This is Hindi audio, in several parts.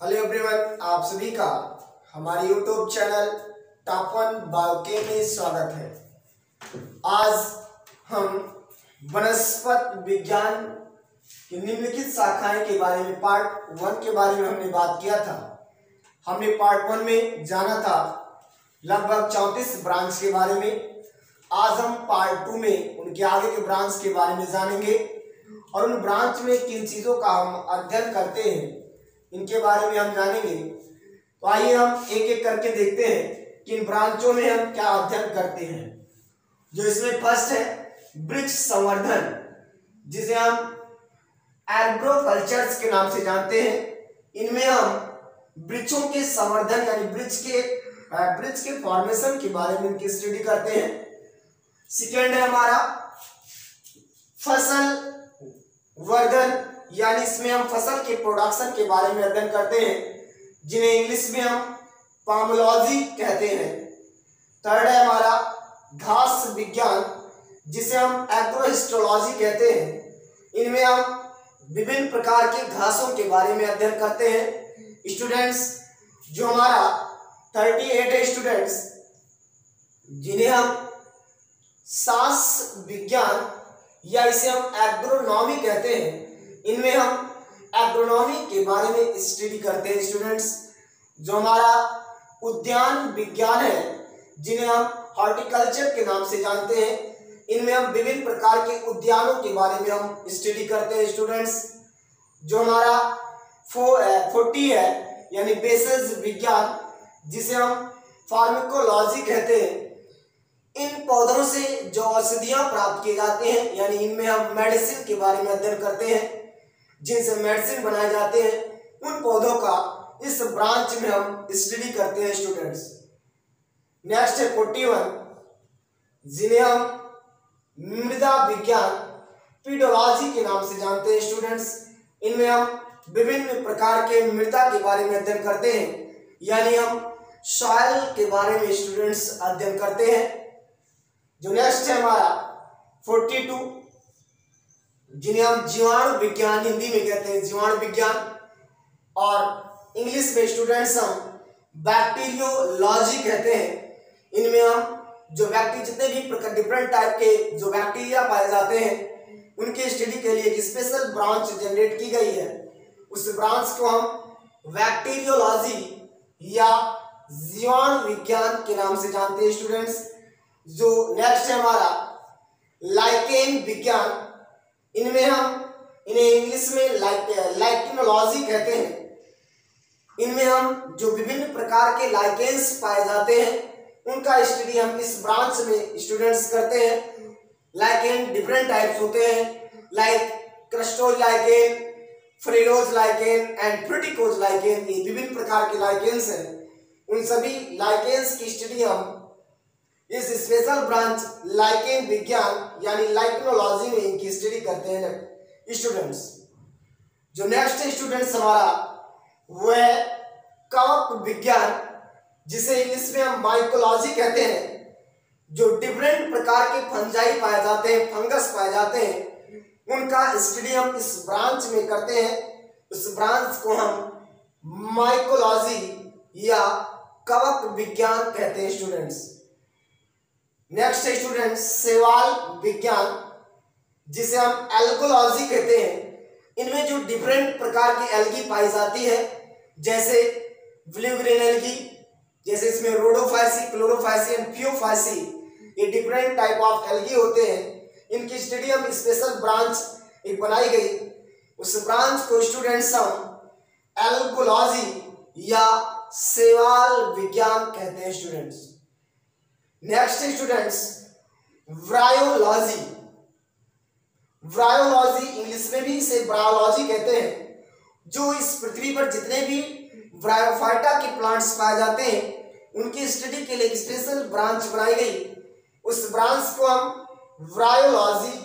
हेलो एवरीवन, आप सभी का हमारे YouTube channel top one biochem में स्वागत है। आज हम वनस्पति विज्ञान की निम्नलिखित शाखाएं के बारे में पार्ट 1 के बारे में हमने बात किया था। हमने पार्ट 1 में जाना था लगभग 34 ब्रांच के बारे में। आज हम पार्ट 2 में उनके आगे के ब्रांच के बारे में जानेंगे और उन ब्रांच में किन चीज़ों का हम अध्ययन करते हैं इनके बारे में हम जानेंगे। तो आइए हम एक एक करके देखते हैं कि इन ब्रांचों में हम क्या अध्ययन करते हैं। जो इसमें फर्स्ट है वृक्ष संवर्धन, जिसे हम एग्रोकल्चर्स के नाम से जानते हैं। इनमें हम वृक्षों के संवर्धन यानी वृक्ष के फॉर्मेशन के बारे में इनकी स्टडी करते हैं। सेकेंड है हमारा फसल वर्धन, यानी इसमें हम फसल के प्रोडक्शन के बारे में अध्ययन करते हैं, जिन्हें इंग्लिश में हम पामोलॉजी कहते हैं। थर्ड है हमारा घास विज्ञान, जिसे हम एग्रोहिस्टोलॉजी कहते हैं। इनमें हम विभिन्न प्रकार के घासों के बारे में अध्ययन करते हैं। स्टूडेंट्स, जो हमारा 38 है स्टूडेंट्स, जिन्हें हम सांस विज्ञान या इसे हम एग्रोनॉमी कहते हैं, इनमें हम एग्रोनॉमी के बारे में स्टडी करते हैं। स्टूडेंट्स, जो हमारा उद्यान विज्ञान है, जिन्हें हम हॉर्टिकल्चर के नाम से जानते हैं, इनमें हम विभिन्न प्रकार के उद्यानों के बारे में हम स्टडी करते हैं। स्टूडेंट्स, जो हमारा 40 है यानी बेसेस विज्ञान, जिसे हम फार्माकोलॉजी कहते हैं, इन पौधों से जो औषधियां प्राप्त किए जाते हैं, यानी इनमें हम मेडिसिन के बारे में अध्ययन करते हैं, जिनसे मेडिसिन बनाए जाते हैं, उन पौधों का इस ब्रांच में हम स्टडी करते हैं। स्टूडेंट्स, नेक्स्ट है 41, जिन्हें हम मृदा विज्ञान पीडोलॉजी के नाम से जानते हैं। स्टूडेंट्स, इनमें हम विभिन्न प्रकार के मृदा के बारे में अध्ययन करते हैं, यानी हम सॉइल के बारे में स्टूडेंट्स अध्ययन करते हैं। जो नेक्स्ट है हमारा 42, जिन्हें हम जीवाणु विज्ञान हिंदी में कहते हैं जीवाणु विज्ञान, और इंग्लिश में स्टूडेंट्स हम बैक्टीरियोलॉजी कहते हैं। इनमें हम जो जितने भी डिफरेंट टाइप के जो बैक्टीरिया पाए जाते हैं, उनके स्टडी के लिए एक स्पेशल ब्रांच जनरेट की गई है। उस ब्रांच को हम बैक्टीरियोलॉजी या जीवाणु विज्ञान के नाम से जानते हैं। स्टूडेंट्स, जो नेक्स्ट है हमारा लाइकेन विज्ञान, इनमें हम इन्हें इंग्लिश में लाइकेनोलॉजी कहते हैं। इनमें हम जो विभिन्न प्रकार के लाइकेन्स पाए जाते हैं, उनका स्टडी हम इस ब्रांच में स्टूडेंट्स करते हैं। लाइकेन डिफरेंट टाइप्स होते हैं, like crustose lichen, foliose lichen and fruticose lichen. ये विभिन्न प्रकार के लाइकेन्स हैं। उन सभी लाइकेन्स की स्टडी हम इस स्पेशल ब्रांच लाइकेन विज्ञान यानी लाइकेनोलॉजी में इनकी स्टडी करते हैं। स्टूडेंट्स, जो नेक्स्ट स्टूडेंट्स हमारा वो है कवक विज्ञान, जिसे इंग्लिश में हम माइकोलॉजी कहते हैं। जो डिफरेंट प्रकार के फंजाई पाए जाते हैं, फंगस पाए जाते हैं, उनका स्टडी हम इस ब्रांच में करते हैं। उस ब्रांच को हम माइकोलॉजी या कवक विज्ञान कहते हैं। स्टूडेंट्स, नेक्स्ट है स्टूडेंट्स शैवाल विज्ञान, जिसे हम एल्गोलॉजी कहते हैं। इनमें जो डिफरेंट प्रकार की एल्गी पाई जाती है, जैसे ब्लू ग्रीन एल्गी, जैसे इसमें रोडोफाइसी, क्लोरोफाइसी एंड फियोफाइसी, ये डिफरेंट टाइप ऑफ एल्गी होते हैं। इनकी स्टडी हम स्पेशल ब्रांच एक बनाई गई, उस ब्रांच को स्टूडेंट्स हम एल्गोलॉजी या शैवाल विज्ञान कहते हैं। Students, next students bryology. Bryology English में भी इसे ब्रायोलॉजी कहते हैं। जो इस पृथ्वी पर जितने भी ब्रायोफाइटा के प्लांट्स पाए जाते हैं, उनकी स्टडी के लिए एक स्पेशल ब्रांच बनाई गई। उस ब्रांच को हम ब्रायोलॉजी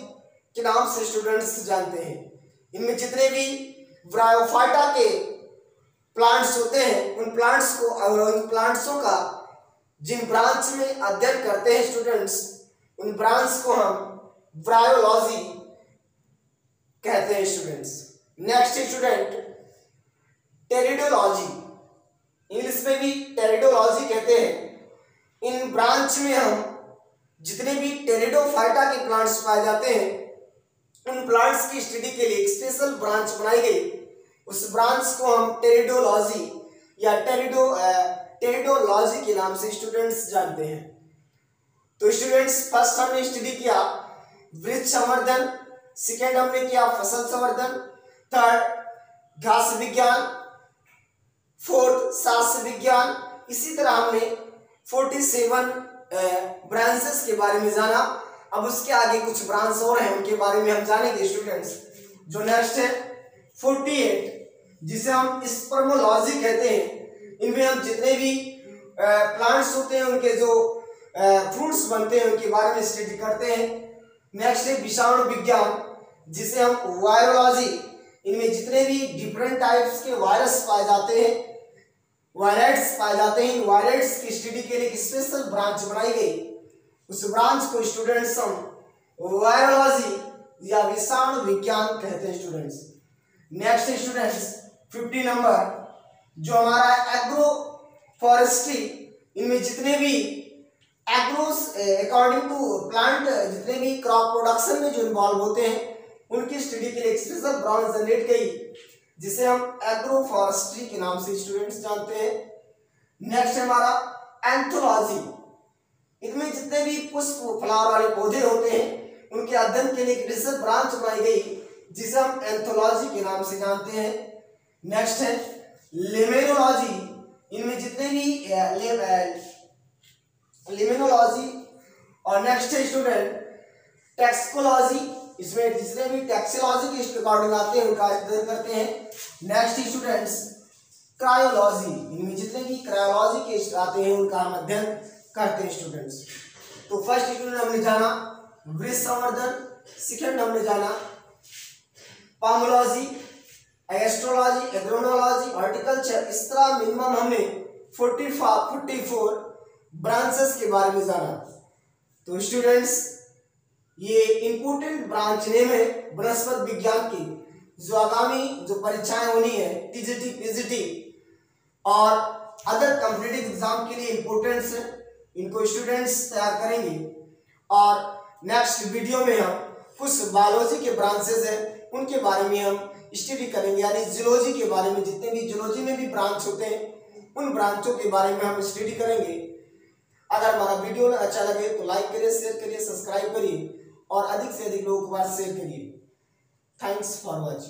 के नाम से स्टूडेंट्स जानते हैं। इनमें जितने भी ब्रायोफाइटा के प्लांट्स होते हैं, उन प्लांट्सों का जिन ब्रांच में अध्ययन करते हैं स्टूडेंट्स, उन ब्रांच को हम ब्रायोलॉजी कहते हैं। Students, next student pteridology, English में भी टेरिडोलॉजी कहते हैं। इन ब्रांच में हम जितने भी टेरिडोफाइटा के प्लांट्स पाए जाते हैं उन प्लांट्स की स्टडी के लिए एक स्पेशल ब्रांच बनाई गई। उस ब्रांच को हम टेरिडोलॉजी या टेरिडोलॉजी के नाम से स्टूडेंट्स जानते हैं। तो स्टूडेंट्स फर्स्ट हमने स्टडी किया वृक्ष संवर्धन, सेकेंड हमने किया फसल संवर्धन, थर्ड घास विज्ञान, फोर्थ शास्त्र विज्ञान। इसी तरह हमने 47 ब्रांचेस के बारे में जाना। अब उसके आगे कुछ ब्रांच और हैं उनके बारे में हम जानेंगे स्टूडेंट्स। जो नेक्स्ट है 48 जिसे हम स्पर्मोलॉजी कहते हैं। इनमें हम जितने भी प्लांट्स होते हैं उनके जो फ्रूट्स बनते हैं उनके बारे में स्टडी करते हैं। नेक्स्ट है विषाणु विज्ञान जिसे हम वायरोलॉजी, इनमें जितने भी डिफरेंट टाइप्स के वायरस पाए जाते हैं, वायरस पाए जाते हैं, इन वायरस की स्टडी के लिए एक स्पेशल ब्रांच बनाई गई। उस ब्रांच को स्टूडेंट्स हम वायरोलॉजी या विषाणु विज्ञान कहते हैं स्टूडेंट्स। नेक्स्ट स्टूडेंट्स 50 नंबर जो हमारा एग्रो फॉरेस्ट्री, इनमें जितने भी एग्रोस अकॉर्डिंग टू प्लांट जितने भी क्रॉप प्रोडक्शन में जो इन्वॉल्व होते हैं उनकी स्टडी के लिए एक स्पेशल ब्रांच जनरेट गई जिसे हम एग्रो फॉरेस्ट्री के नाम से स्टूडेंट्स जानते हैं। नेक्स्ट हमारा एंथोलॉजी, इनमें जितने भी पुष्प फ्लावर वाले पौधे होते हैं उनके अध्ययन के लिए एक स्पेशल ब्रांच बनाई गई जिसे हम एंथोलॉजी के नाम से जानते हैं। नेक्स्ट है लिमेनोलॉजी, इनमें जितने भी लिमेनोलॉजी। और नेक्स्ट है स्टूडेंट टैक्सोलॉजी, इसमें जितने भी टैक्सोलॉजी के अकॉर्डिंग आते हैं उनका अध्ययन करते हैं। नेक्स्ट स्टूडेंट्स क्रायोलॉजी, इनमें जितने भी क्रायोलॉजी के आते हैं उनका हम अध्ययन करते हैं स्टूडेंट्स। तो फर्स्ट स्टूडेंट हमने जाना वृक्ष संवर्धन, सेकंड हमने जाना पामोलॉजी, एस्ट्रोलॉजी, एग्रोनोलॉजी, हॉर्टिकल्चर। इस तरह मिनिमम हमने 44 ब्रांचेस के बारे में जाना। तो स्टूडेंट्स ये इंपोर्टेंट ब्रांच नेम है वनस्पति विज्ञान की, जो आगामी जो परीक्षाएं होनी है टीजीटी, पीजीटी और अदर कॉम्पिटिटिव एग्जाम के लिए इंपोर्टेंट्स है, इनको स्टूडेंट्स तैयार करेंगे। और नेक्स्ट वीडियो में हम कुछ बायोलॉजी के ब्रांचेस हैं उनके बारे में हम स्टडी करेंगे, यानी जूलॉजी के बारे में जितने भी जूलॉजी में भी ब्रांच होते हैं उन ब्रांचों के बारे में हम स्टडी करेंगे। अगर हमारा वीडियो अच्छा लगे तो लाइक करिए, शेयर करिए, सब्सक्राइब करिए और अधिक से अधिक लोगों के पास शेयर करिए। Thanks for watching.